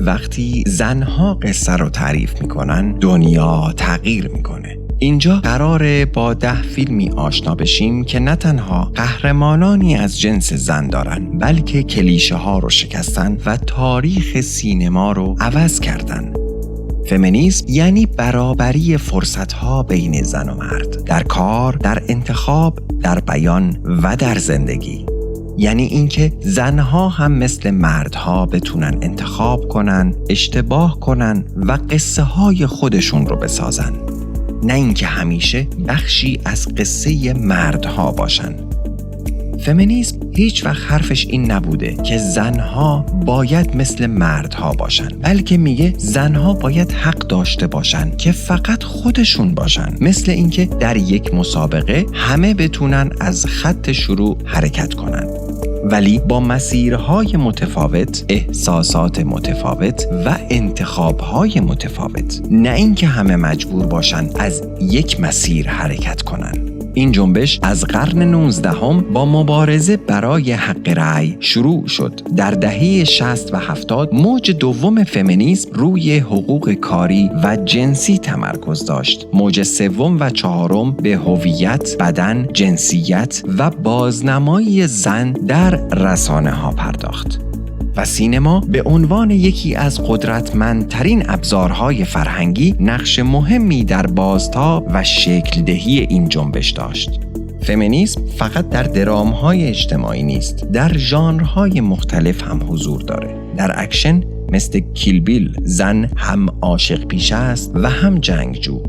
وقتی زنها قصه رو تعریف میکنن دنیا تغییر میکنه. اینجا قراره با 10 فیلمی آشنا بشیم که نه تنها قهرمانانی از جنس زن دارن بلکه کلیشه ها رو شکستن و تاریخ سینما رو عوض کردن. فمینیسم یعنی برابری فرصت‌ها بین زن و مرد در کار، در انتخاب، در بیان و در زندگی. یعنی اینکه زنها هم مثل مردها بتونن انتخاب کنن، اشتباه کنن و قصه های خودشون رو بسازن. نه اینکه همیشه بخشی از قصه مردها باشن. فمینیسم هیچ وقت حرفش این نبوده که زنها باید مثل مردها باشن، بلکه میگه زنها باید حق داشته باشن که فقط خودشون باشن. مثل اینکه در یک مسابقه همه بتونن از خط شروع حرکت کنن، ولی با مسیرهای متفاوت، احساسات متفاوت و انتخابهای متفاوت. نه اینکه همه مجبور باشن از یک مسیر حرکت کنن. این جنبش از قرن 19 با مبارزه برای حق رأی شروع شد. در دهه 60 و 70 موج دوم فمینیسم روی حقوق کاری و جنسی تمرکز داشت. موج سوم و چهارم به هویت، بدن، جنسیت و بازنمایی زن در رسانه ها پرداخت. و سینما به عنوان یکی از قدرتمندترین ابزارهای فرهنگی نقش مهمی در بازتاب و شکل دهی این جنبش داشت. فمینیسم فقط در درامهای اجتماعی نیست، در ژانرهای مختلف هم حضور داره. در اکشن مثل کیل بیل، زن هم عاشق پیشه است و هم جنگجو.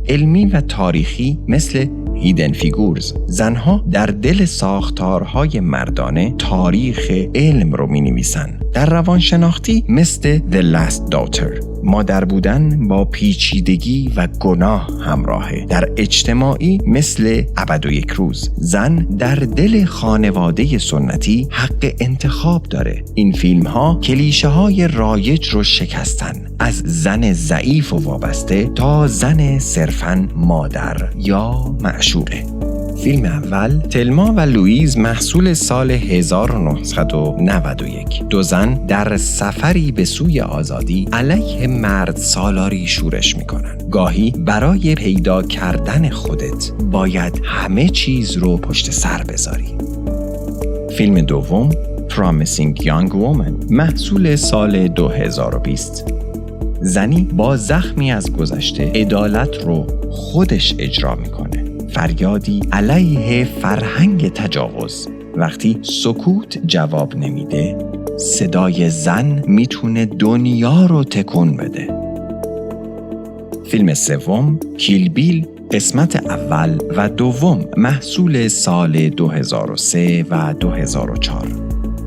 علمی و تاریخی مثل هیدن فیگورز، زنها در دل ساختارهای مردانه تاریخ علم رو می نویسن. در روانشناختی مثل The Last Daughter، مادر بودن با پیچیدگی و گناه همراهه. در اجتماعی مثل ابد و یک روز، زن در دل خانواده سنتی حق انتخاب داره. این فیلم ها کلیشه های رایج رو شکستن، از زن ضعیف و وابسته تا زن صرفاً مادر یا معشوقه. فیلم اول تلما و لوئیز محصول سال 1991. دو زن در سفری به سوی آزادی علیه مرد سالاری شورش میکنن. گاهی برای پیدا کردن خودت باید همه چیز رو پشت سر بذاری. فیلم دوم Promising Young Woman محصول سال 2020. زنی با زخمی از گذشته عدالت رو خودش اجرا میکنه. فریادی علیه فرهنگ تجاوز. وقتی سکوت جواب نمیده، صدای زن میتونه دنیا رو تکون بده. فیلم سوم کیل بیل قسمت اول و دوم محصول سال 2003 و 2004.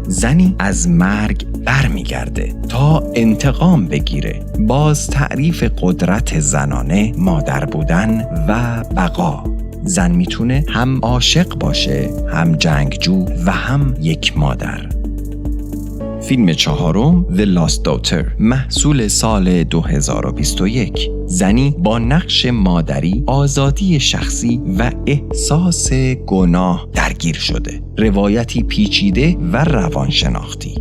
زنی از مرگ برمیگرده تا انتقام بگیره. باز تعریف قدرت زنانه، مادر بودن و بقا. زن میتونه هم عاشق باشه، هم جنگجو و هم یک مادر. فیلم چهارم The Last Daughter محصول سال 2021. زنی با نقش مادری، آزادی شخصی و احساس گناه درگیر شده. روایتی پیچیده و روانشناختی.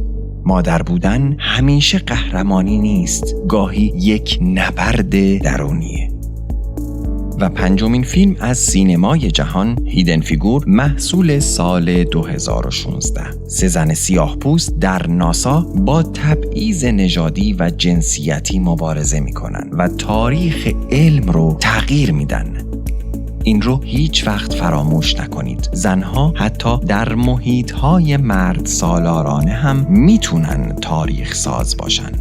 مادر بودن همیشه قهرمانی نیست، گاهی یک نبرد درونیه. و پنجمین فیلم از سینمای جهان هیدن فیگور محصول سال 2016. 3 زن سیاه‌پوست در ناسا با تبعیض نژادی و جنسیتی مبارزه میکنن و تاریخ علم رو تغییر میدن. این رو هیچ وقت فراموش نکنید. زنها حتی در محیط‌های مرد سالارانه هم میتونن تاریخ ساز باشن.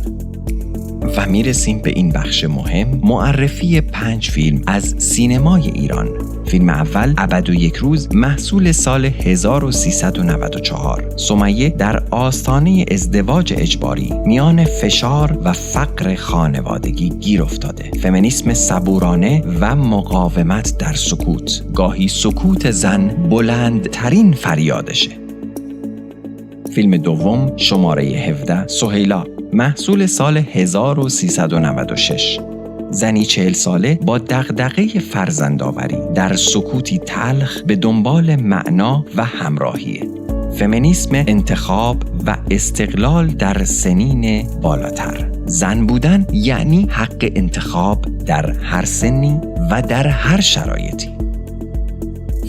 و میرسیم به این بخش مهم، معرفی 5 فیلم از سینمای ایران. فیلم اول ابد و یک روز محصول سال 1394. سمیه در آستانه ازدواج اجباری میان فشار و فقر خانوادگی گیر افتاده. فمینیسم صبورانه و مقاومت در سکوت. گاهی سکوت زن بلندترین فریادشه. فیلم دوم شماره 17 سهیلا محصول سال 1396. زنی 40 ساله با دغدغه فرزندآوری در سکوتی تلخ به دنبال معنا و همراهیه. فمینیسم انتخاب و استقلال در سنین بالاتر. زن بودن یعنی حق انتخاب در هر سنی و در هر شرایطی.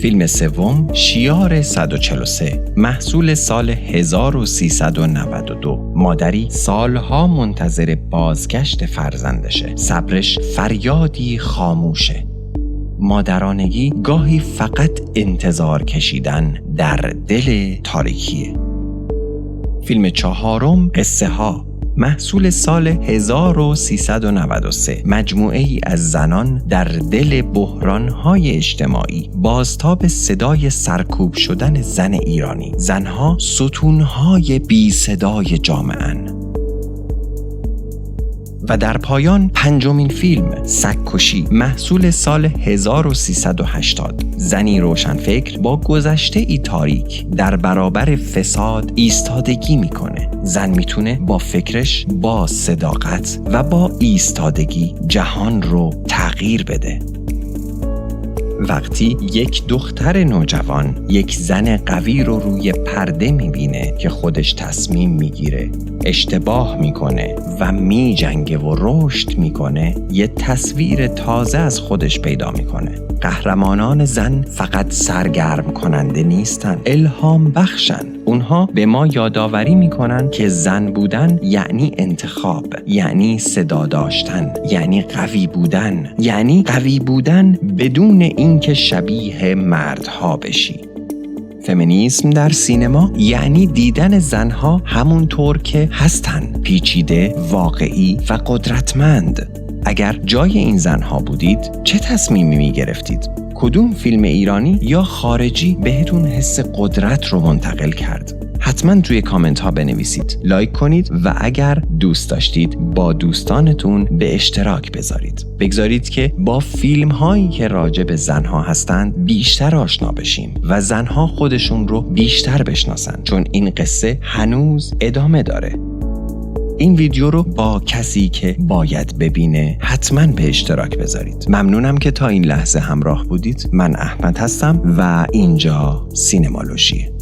فیلم سوم شیار 143 محصول سال 1392. مادری سالها منتظر بازگشت فرزندشه. صبرش فریادی خاموشه. مادرانگی گاهی فقط انتظار کشیدن در دل تاریکیه. فیلم چهارم قصه ها محصول سال 1393. مجموعه ای از زنان در دل بحران‌های اجتماعی، بازتاب صدای سرکوب شدن زن ایرانی. زنها ستون‌های بی صدای جامعه‌اند. و در پایان پنجمین فیلم سگ‌کشی محصول سال 1380. زنی روشنفکر با گذشته ای تاریک در برابر فساد ایستادگی میکنه. زن میتونه با فکرش، با صداقت و با ایستادگی جهان رو تغییر بده. وقتی یک دختر نوجوان یک زن قوی رو روی پرده میبینه که خودش تصمیم میگیره، اشتباه میکنه و میجنگه و رشد میکنه، یه تصویر تازه از خودش پیدا میکنه. قهرمانان زن فقط سرگرم کننده نیستن، الهام بخشن. اونها به ما یادآوری میکنن که زن بودن یعنی انتخاب، یعنی صدا داشتن، یعنی قوی بودن، یعنی قوی بودن بدون اینکه شبیه مردها بشی. فمینیسم در سینما یعنی دیدن زنها همونطور که هستن، پیچیده، واقعی و قدرتمند. اگر جای این زنها بودید چه تصمیمی می گرفتید؟ کدوم فیلم ایرانی یا خارجی بهتون حس قدرت رو منتقل کرد؟ حتما توی کامنت ها بنویسید، لایک کنید و اگر دوست داشتید با دوستانتون به اشتراک بگذارید که با فیلم هایی که راجع به زنها هستند بیشتر آشنا بشیم و زنها خودشون رو بیشتر بشناسن، چون این قصه هنوز ادامه داره. این ویدیو رو با کسی که باید ببینه حتما به اشتراک بذارید. ممنونم که تا این لحظه همراه بودید. من احمد هستم و اینجا سینمالوژیه.